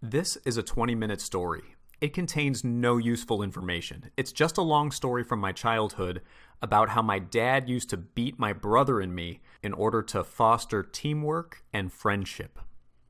This is a 20-minute story. It contains no useful information. It's just a long story from my childhood about how my dad used to beat my brother and me in order to foster teamwork and friendship.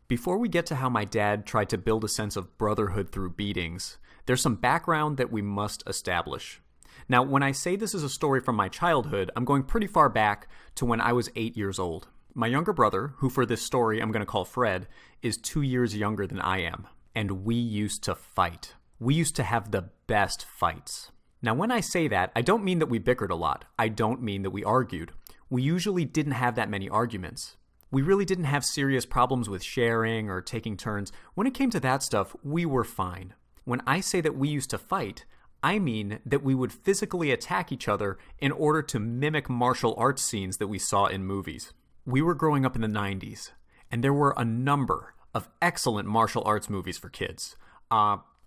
Before we get to how my dad tried to build a sense of brotherhood through beatings, there's some background that we must establish. Now, when I say this is a story from my childhood, I'm going pretty far back to when I was 8 years old. My younger brother, who for this story I'm going to call Fred, is 2 years younger than I am, and we used to fight. We used to have the best fights. Now, when I say that, I don't mean that we bickered a lot. I don't mean that we argued. We usually didn't have that many arguments. We really didn't have serious problems with sharing or taking turns. When it came to that stuff, we were fine. When I say that we used to fight, I mean that we would physically attack each other in order to mimic martial arts scenes that we saw in movies. We were growing up in the 90s, and there were a number of excellent martial arts movies for kids.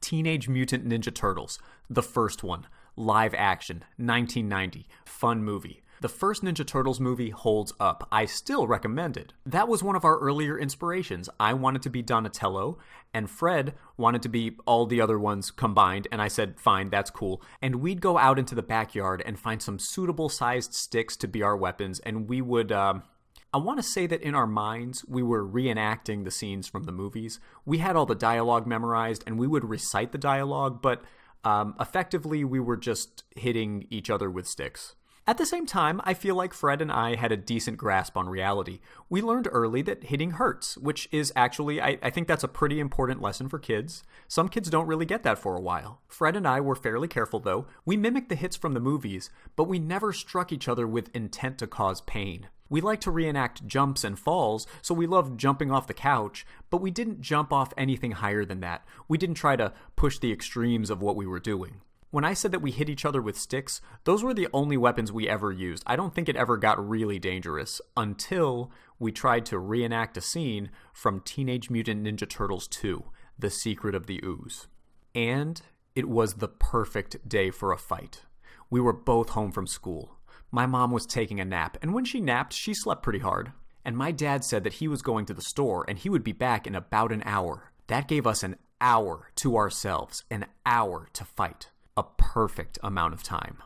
Teenage Mutant Ninja Turtles, the first one, live action, 1990, fun movie. The first Ninja Turtles movie holds up. I still recommend it. That was one of our earlier inspirations. I wanted to be Donatello, and Fred wanted to be all the other ones combined, and I said, fine, that's cool. And we'd go out into the backyard and find some suitable sized sticks to be our weapons, and we would, I want to say that in our minds, we were reenacting the scenes from the movies. We had all the dialogue memorized, and we would recite the dialogue, but effectively, we were just hitting each other with sticks. At the same time, I feel like Fred and I had a decent grasp on reality. We learned early that hitting hurts, which is actually, I think that's a pretty important lesson for kids. Some kids don't really get that for a while. Fred and I were fairly careful, though. We mimicked the hits from the movies, but we never struck each other with intent to cause pain. We like to reenact jumps and falls, so we loved jumping off the couch, but we didn't jump off anything higher than that. We didn't try to push the extremes of what we were doing. When I said that we hit each other with sticks, those were the only weapons we ever used. I don't think it ever got really dangerous until we tried to reenact a scene from Teenage Mutant Ninja Turtles 2, The Secret of the Ooze. And it was the perfect day for a fight. We were both home from school. My mom was taking a nap, and when she napped, she slept pretty hard. And my dad said that he was going to the store, and he would be back in about an hour. That gave us an hour to ourselves, an hour to fight. A perfect amount of time.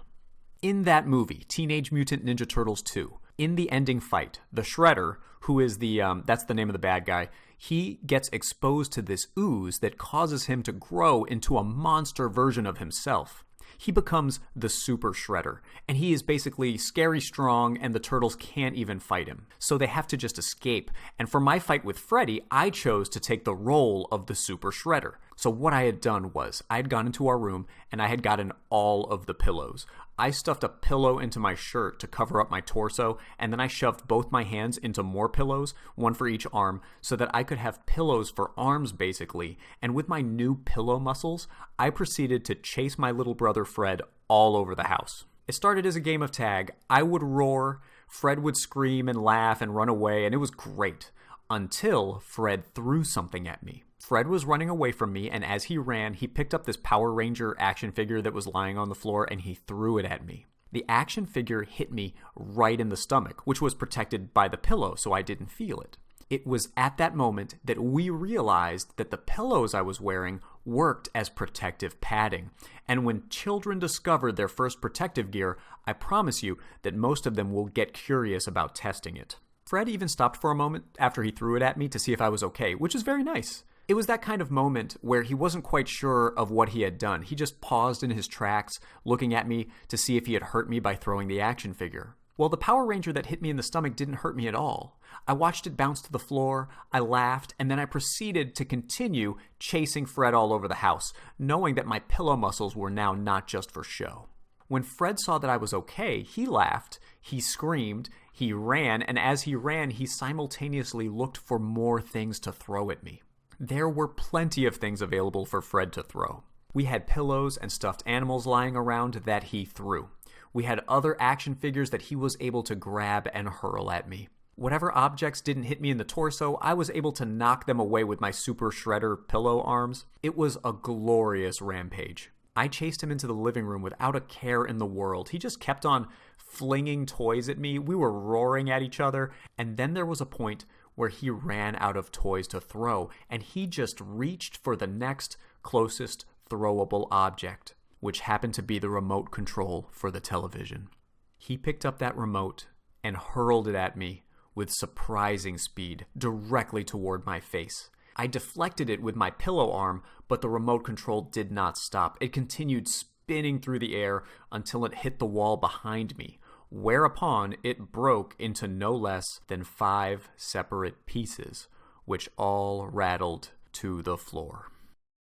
In that movie, Teenage Mutant Ninja Turtles 2, in the ending fight, the Shredder, who is that's the name of the bad guy, he gets exposed to this ooze that causes him to grow into a monster version of himself. He becomes the Super Shredder, and he is basically scary strong, and the Turtles can't even fight him. So they have to just escape. And for my fight with Freddy, I chose to take the role of the Super Shredder. So what I had done was, I had gone into our room, and I had gotten all of the pillows. I stuffed a pillow into my shirt to cover up my torso, and then I shoved both my hands into more pillows, one for each arm, so that I could have pillows for arms, basically. And with my new pillow muscles, I proceeded to chase my little brother Fred all over the house. It started as a game of tag. I would roar, Fred would scream and laugh and run away, and it was great. Until Fred threw something at me. Fred was running away from me, and as he ran, he picked up this Power Ranger action figure that was lying on the floor, and he threw it at me. The action figure hit me right in the stomach, which was protected by the pillow, so I didn't feel it. It was at that moment that we realized that the pillows I was wearing worked as protective padding. And when children discover their first protective gear, I promise you that most of them will get curious about testing it. Fred even stopped for a moment after he threw it at me to see if I was okay, which is very nice. It was that kind of moment where he wasn't quite sure of what he had done. He just paused in his tracks, looking at me to see if he had hurt me by throwing the action figure. Well, the Power Ranger that hit me in the stomach didn't hurt me at all. I watched it bounce to the floor, I laughed, and then I proceeded to continue chasing Fred all over the house, knowing that my pillow muscles were now not just for show. When Fred saw that I was okay, he laughed, he screamed, he ran, and as he ran, he simultaneously looked for more things to throw at me. There were plenty of things available for Fred to throw. We had pillows and stuffed animals lying around that he threw. We had other action figures that he was able to grab and hurl at me. Whatever objects didn't hit me in the torso, I was able to knock them away with my Super Shredder pillow arms. It was a glorious rampage. I chased him into the living room without a care in the world. He just kept on flinging toys at me. We were roaring at each other, and then there was a point where he ran out of toys to throw, and he just reached for the next closest throwable object, which happened to be the remote control for the television. He picked up that remote and hurled it at me with surprising speed, directly toward my face. I deflected it with my pillow arm, but the remote control did not stop. It continued spinning through the air until it hit the wall behind me, whereupon it broke into no less than 5 separate pieces, which all rattled to the floor.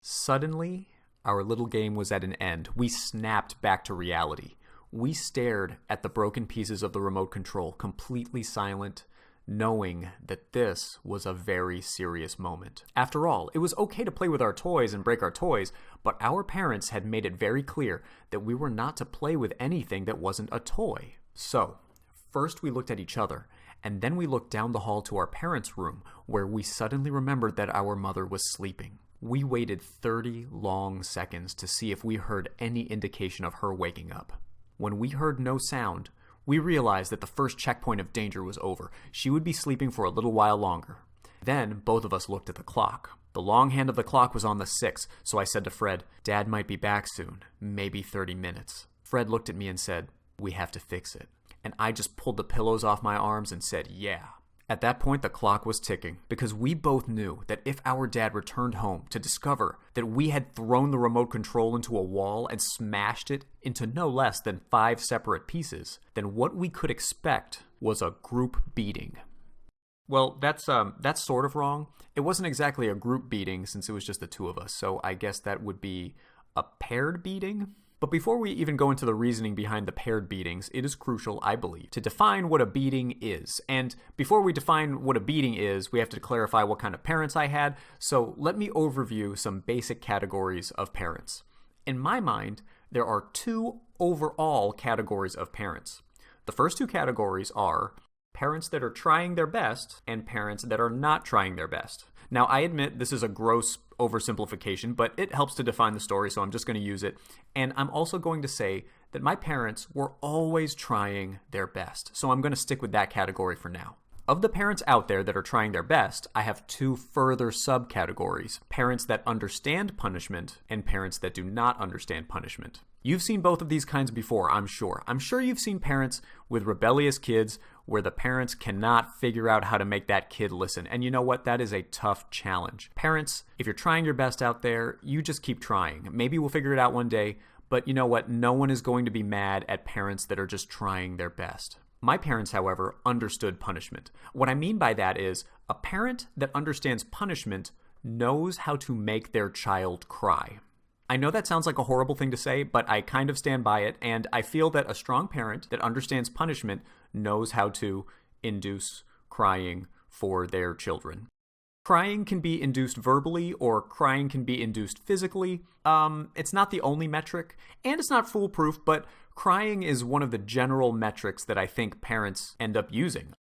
Suddenly, our little game was at an end. We snapped back to reality. We stared at the broken pieces of the remote control, completely silent, knowing that this was a very serious moment. After all, it was okay to play with our toys and break our toys, but our parents had made it very clear that we were not to play with anything that wasn't a toy. So, first we looked at each other, and then we looked down the hall to our parents' room, where we suddenly remembered that our mother was sleeping. We waited 30 long seconds to see if we heard any indication of her waking up. When we heard no sound, we realized that the first checkpoint of danger was over. She would be sleeping for a little while longer. Then both of us looked at the clock. The long hand of the clock was on the 6, so I said to Fred, "Dad might be back soon, maybe 30 minutes. Fred looked at me and said, "We have to fix it." And I just pulled the pillows off my arms and said, "Yeah." At that point, the clock was ticking, because we both knew that if our dad returned home to discover that we had thrown the remote control into a wall and smashed it into no less than 5 separate pieces, then what we could expect was a group beating. Well, that's sort of wrong. It wasn't exactly a group beating since it was just the two of us, so I guess that would be a paired beating? But before we even go into the reasoning behind the paired beatings, it is crucial, I believe, to define what a beating is. And before we define what a beating is, we have to clarify what kind of parents I had. So let me overview some basic categories of parents. In my mind, there are 2 overall categories of parents. The first 2 categories are parents that are trying their best and parents that are not trying their best. Now, I admit this is a gross oversimplification, but it helps to define the story, so I'm just going to use it. And I'm also going to say that my parents were always trying their best, so I'm going to stick with that category for now. Of the parents out there that are trying their best, I have 2 further subcategories: parents that understand punishment and parents that do not understand punishment. You've seen both of these kinds before, I'm sure. I'm sure you've seen parents with rebellious kids where the parents cannot figure out how to make that kid listen. And you know what? That is a tough challenge. Parents, if you're trying your best out there, you just keep trying. Maybe we'll figure it out one day, but you know what? No one is going to be mad at parents that are just trying their best. My parents, however, understood punishment. What I mean by that is a parent that understands punishment knows how to make their child cry. I know that sounds like a horrible thing to say, but I kind of stand by it, and I feel that a strong parent that understands punishment knows how to induce crying for their children. Crying can be induced verbally, or crying can be induced physically. It's not the only metric, and it's not foolproof, but crying is one of the general metrics that I think parents end up using.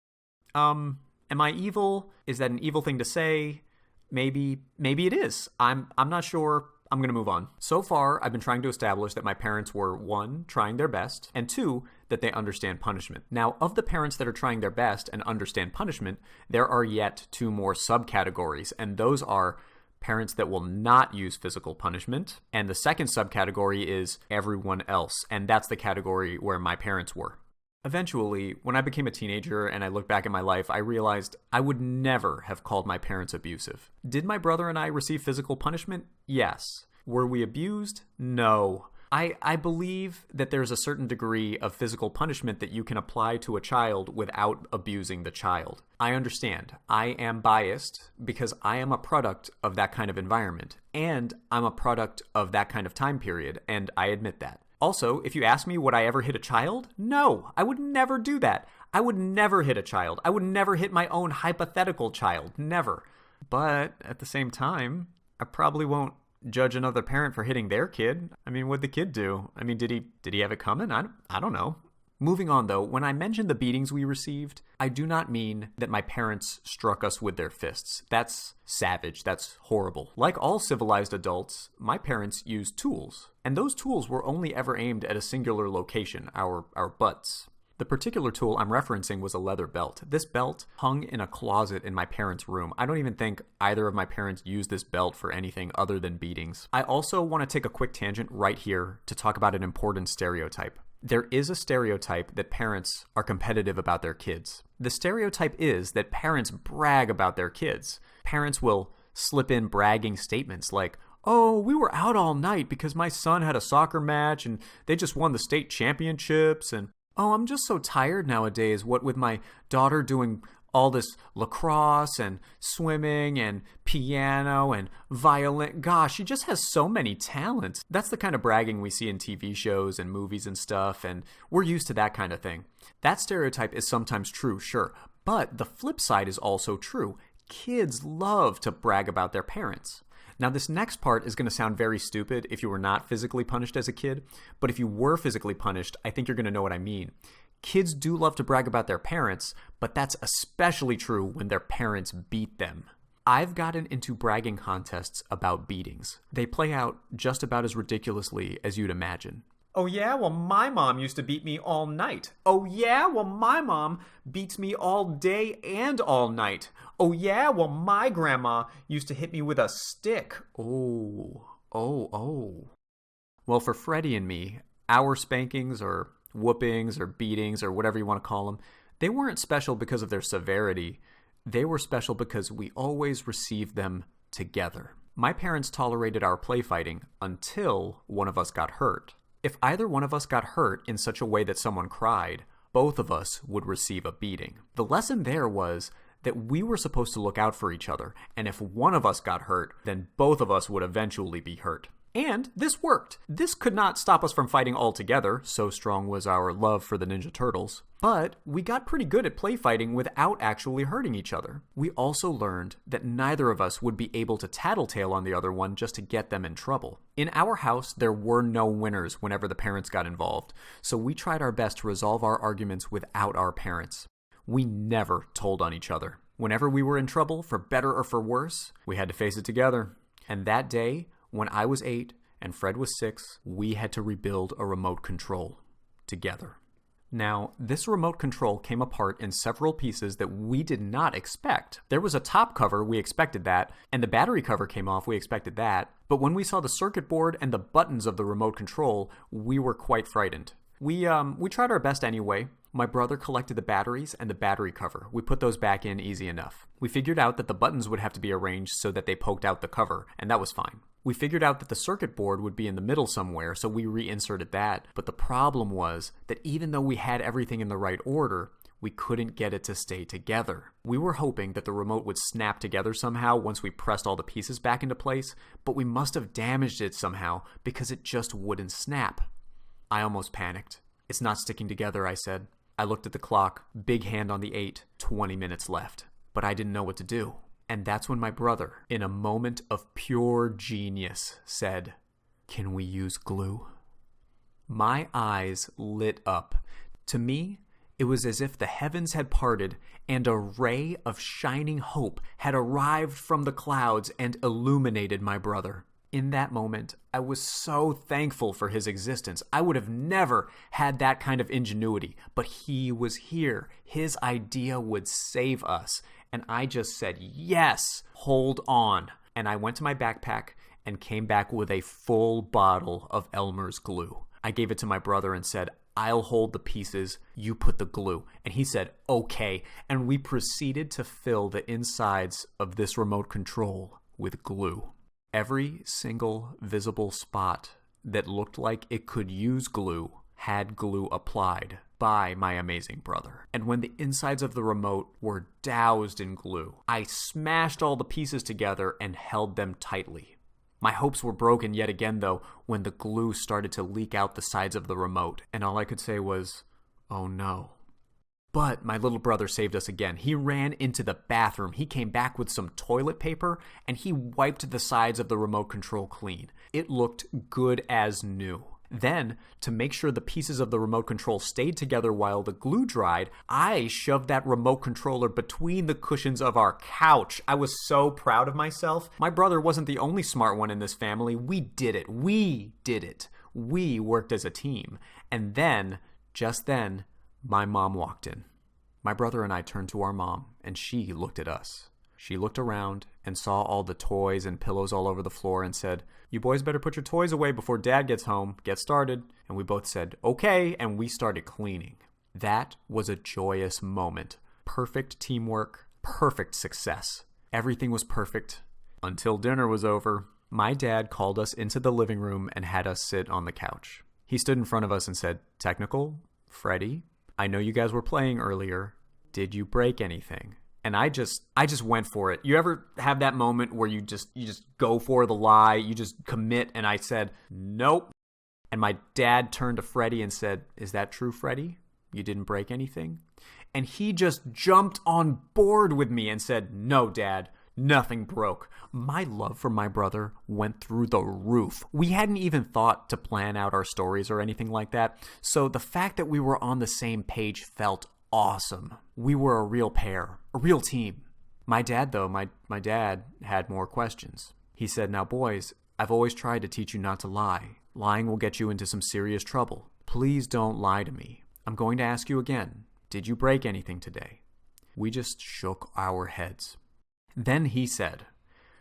Am I evil? Is that an evil thing to say? Maybe it is. I'm not sure. I'm going to move on. So far, I've been trying to establish that my parents were 1, trying their best, and 2, that they understand punishment. Now, of the parents that are trying their best and understand punishment, there are yet 2 more subcategories, and those are parents that will not use physical punishment, and the second subcategory is everyone else, and that's the category where my parents were. Eventually, when I became a teenager and I looked back at my life, I realized I would never have called my parents abusive. Did my brother and I receive physical punishment? Yes. Were we abused? No. I believe that there's a certain degree of physical punishment that you can apply to a child without abusing the child. I understand. I am biased because I am a product of that kind of environment, and I'm a product of that kind of time period, and I admit that. Also, if you ask me would I ever hit a child? No, I would never do that. I would never hit a child. I would never hit my own hypothetical child. Never. But at the same time, I probably won't judge another parent for hitting their kid. I mean, what'd the kid do? I mean, did he have it coming? I don't know. Moving on, though, when I mention the beatings we received, I do not mean that my parents struck us with their fists. That's savage. That's horrible. Like all civilized adults, my parents used tools. And those tools were only ever aimed at a singular location, our butts. The particular tool I'm referencing was a leather belt. This belt hung in a closet in my parents' room. I don't even think either of my parents used this belt for anything other than beatings. I also want to take a quick tangent right here to talk about an important stereotype. There is a stereotype that parents are competitive about their kids. The stereotype is that parents brag about their kids. Parents will slip in bragging statements like, "Oh, we were out all night because my son had a soccer match and they just won the state championships," and "Oh, I'm just so tired nowadays, what with my daughter doing all this lacrosse and swimming and piano and violin. Gosh, she just has so many talents." That's the kind of bragging we see in TV shows and movies and stuff, and we're used to that kind of thing. That stereotype is sometimes true, sure, but the flip side is also true. Kids love to brag about their parents. Now, this next part is going to sound very stupid if you were not physically punished as a kid, but if you were physically punished, I think you're going to know what I mean. Kids do love to brag about their parents, but that's especially true when their parents beat them. I've gotten into bragging contests about beatings. They play out just about as ridiculously as you'd imagine. "Oh yeah, well my mom used to beat me all night. Oh yeah, well my mom beats me all day and all night. Oh yeah, well my grandma used to hit me with a stick. Oh. Well, for Freddie and me, our spankings or whoopings or beatings or whatever you want to call them, they weren't special because of their severity. They were special because we always received them together. My parents tolerated our play fighting until one of us got hurt. If either one of us got hurt in such a way that someone cried, both of us would receive a beating. The lesson there was that we were supposed to look out for each other, and if one of us got hurt, then both of us would eventually be hurt. And this worked. This could not stop us from fighting altogether, so strong was our love for the Ninja Turtles. But we got pretty good at play fighting without actually hurting each other. We also learned that neither of us would be able to tattletale on the other one just to get them in trouble. In our house, there were no winners whenever the parents got involved, so we tried our best to resolve our arguments without our parents. We never told on each other. Whenever we were in trouble, for better or for worse, we had to face it together. And that day, when I was 8 and Fred was 6, we had to rebuild a remote control together. Now, this remote control came apart in several pieces that we did not expect. There was a top cover, we expected that, and the battery cover came off, we expected that. But when we saw the circuit board and the buttons of the remote control, we were quite frightened. We tried our best anyway. My brother collected the batteries and the battery cover. We put those back in easy enough. We figured out that the buttons would have to be arranged so that they poked out the cover, and that was fine. We figured out that the circuit board would be in the middle somewhere, so we reinserted that. But the problem was that even though we had everything in the right order, we couldn't get it to stay together. We were hoping that the remote would snap together somehow once we pressed all the pieces back into place, but we must have damaged it somehow because it just wouldn't snap. I almost panicked. "It's not sticking together," I said. I looked at the clock, big hand on the 8, 20 minutes left. But I didn't know what to do. And that's when my brother, in a moment of pure genius, said, "Can we use glue?" My eyes lit up. To me, it was as if the heavens had parted and a ray of shining hope had arrived from the clouds and illuminated my brother. In that moment, I was so thankful for his existence. I would have never had that kind of ingenuity, but he was here. His idea would save us. And I just said, "Yes, hold on." And I went to my backpack and came back with a full bottle of Elmer's glue. I gave it to my brother and said, "I'll hold the pieces, you put the glue." And he said, "Okay." And we proceeded to fill the insides of this remote control with glue. Every single visible spot that looked like it could use glue had glue applied by my amazing brother. And when the insides of the remote were doused in glue, I smashed all the pieces together and held them tightly. My hopes were broken yet again, though, when the glue started to leak out the sides of the remote, and all I could say was, "Oh no." But my little brother saved us again. He ran into the bathroom. He came back with some toilet paper, and he wiped the sides of the remote control clean. It looked good as new. Then, to make sure the pieces of the remote control stayed together while the glue dried, I shoved that remote controller between the cushions of our couch. I was so proud of myself. My brother wasn't the only smart one in this family. We did it. We worked as a team. And then, just then, My mom walked in. My brother and I turned to our mom, and she looked at us. She looked around and saw all the toys and pillows all over the floor and said, "You boys better put your toys away before Dad gets home. Get started." And we both said, "Okay," and we started cleaning. That was a joyous moment. Perfect teamwork, perfect success. Everything was perfect until dinner was over. My dad called us into the living room and had us sit on the couch. He stood in front of us and said, "Technical, Freddie, I know you guys were playing earlier. Did you break anything?" And I just went for it. You ever have that moment where you just go for the lie, you just commit, and I said, "Nope." And my dad turned to Freddie and said, "Is that true, Freddie? You didn't break anything?" And he just jumped on board with me and said, "No, Dad, nothing broke." My love for my brother went through the roof. We hadn't even thought to plan out our stories or anything like that. So the fact that we were on the same page felt awesome. We were a real pair, a real team. My dad, though, my dad had more questions. He said, "Now, boys, I've always tried to teach you not to lie. Lying will get you into some serious trouble. Please don't lie to me. I'm going to ask you again. Did you break anything today?" We just shook our heads. Then he said,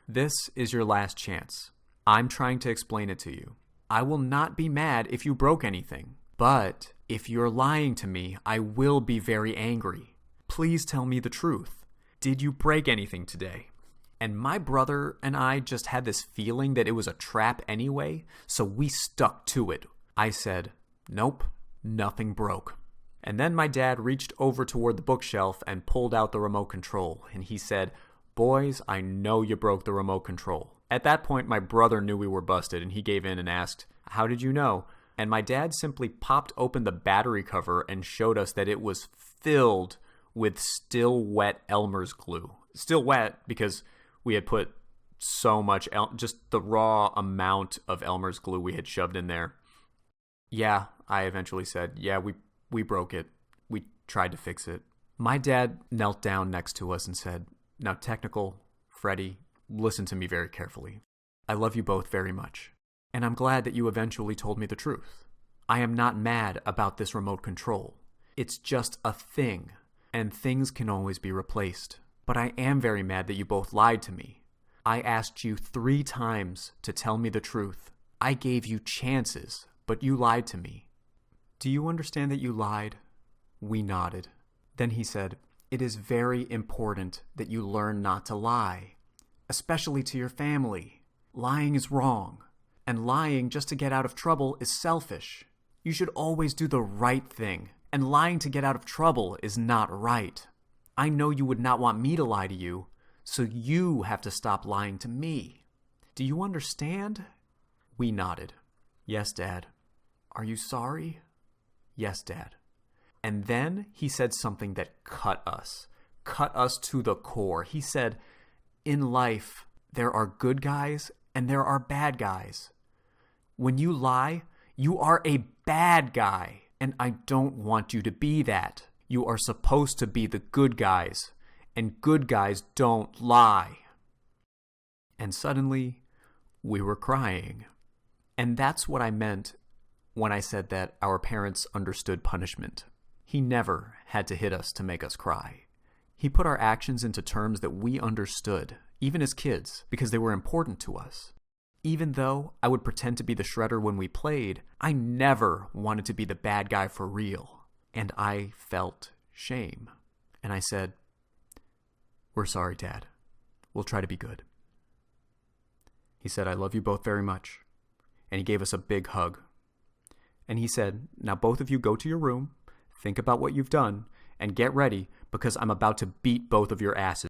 "This is your last chance. I'm trying to explain it to you. I will not be mad if you broke anything. But if you're lying to me, I will be very angry. Please tell me the truth. Did you break anything today?" And my brother and I just had this feeling that it was a trap anyway, so we stuck to it. I said, "Nope, nothing broke." And then my dad reached over toward the bookshelf and pulled out the remote control, and he said, "Boys, I know you broke the remote control." At that point, my brother knew we were busted, and he gave in and asked, "How did you know?" And my dad simply popped open the battery cover and showed us that it was filled with still wet Elmer's glue. Still wet because we had put so much, just the raw amount of Elmer's glue we had shoved in there. "Yeah," I eventually said, "Yeah, we broke it. We tried to fix it." My dad knelt down next to us and said, "Now, Technical, Freddie, listen to me very carefully. I love you both very much. And I'm glad that you eventually told me the truth. I am not mad about this remote control. It's just a thing, and things can always be replaced. But I am very mad that you both lied to me. I asked you 3 times to tell me the truth. I gave you chances, but you lied to me. Do you understand that you lied?" We nodded. Then he said, "It is very important that you learn not to lie, especially to your family. Lying is wrong. And lying just to get out of trouble is selfish. You should always do the right thing, and lying to get out of trouble is not right. I know you would not want me to lie to you, so you have to stop lying to me. Do you understand?" We nodded. "Yes, Dad." "Are you sorry?" "Yes, Dad." And then he said something that cut us to the core. He said, "In life, there are good guys and there are bad guys. When you lie, you are a bad guy, and I don't want you to be that. You are supposed to be the good guys, and good guys don't lie." And suddenly, we were crying. And that's what I meant when I said that our parents understood punishment. He never had to hit us to make us cry. He put our actions into terms that we understood, even as kids, because they were important to us. Even though I would pretend to be the shredder when we played, I never wanted to be the bad guy for real. And I felt shame. And I said, "We're sorry, Dad. We'll try to be good." He said, "I love you both very much." And he gave us a big hug. And he said, "Now both of you go to your room, think about what you've done, and get ready because I'm about to beat both of your asses."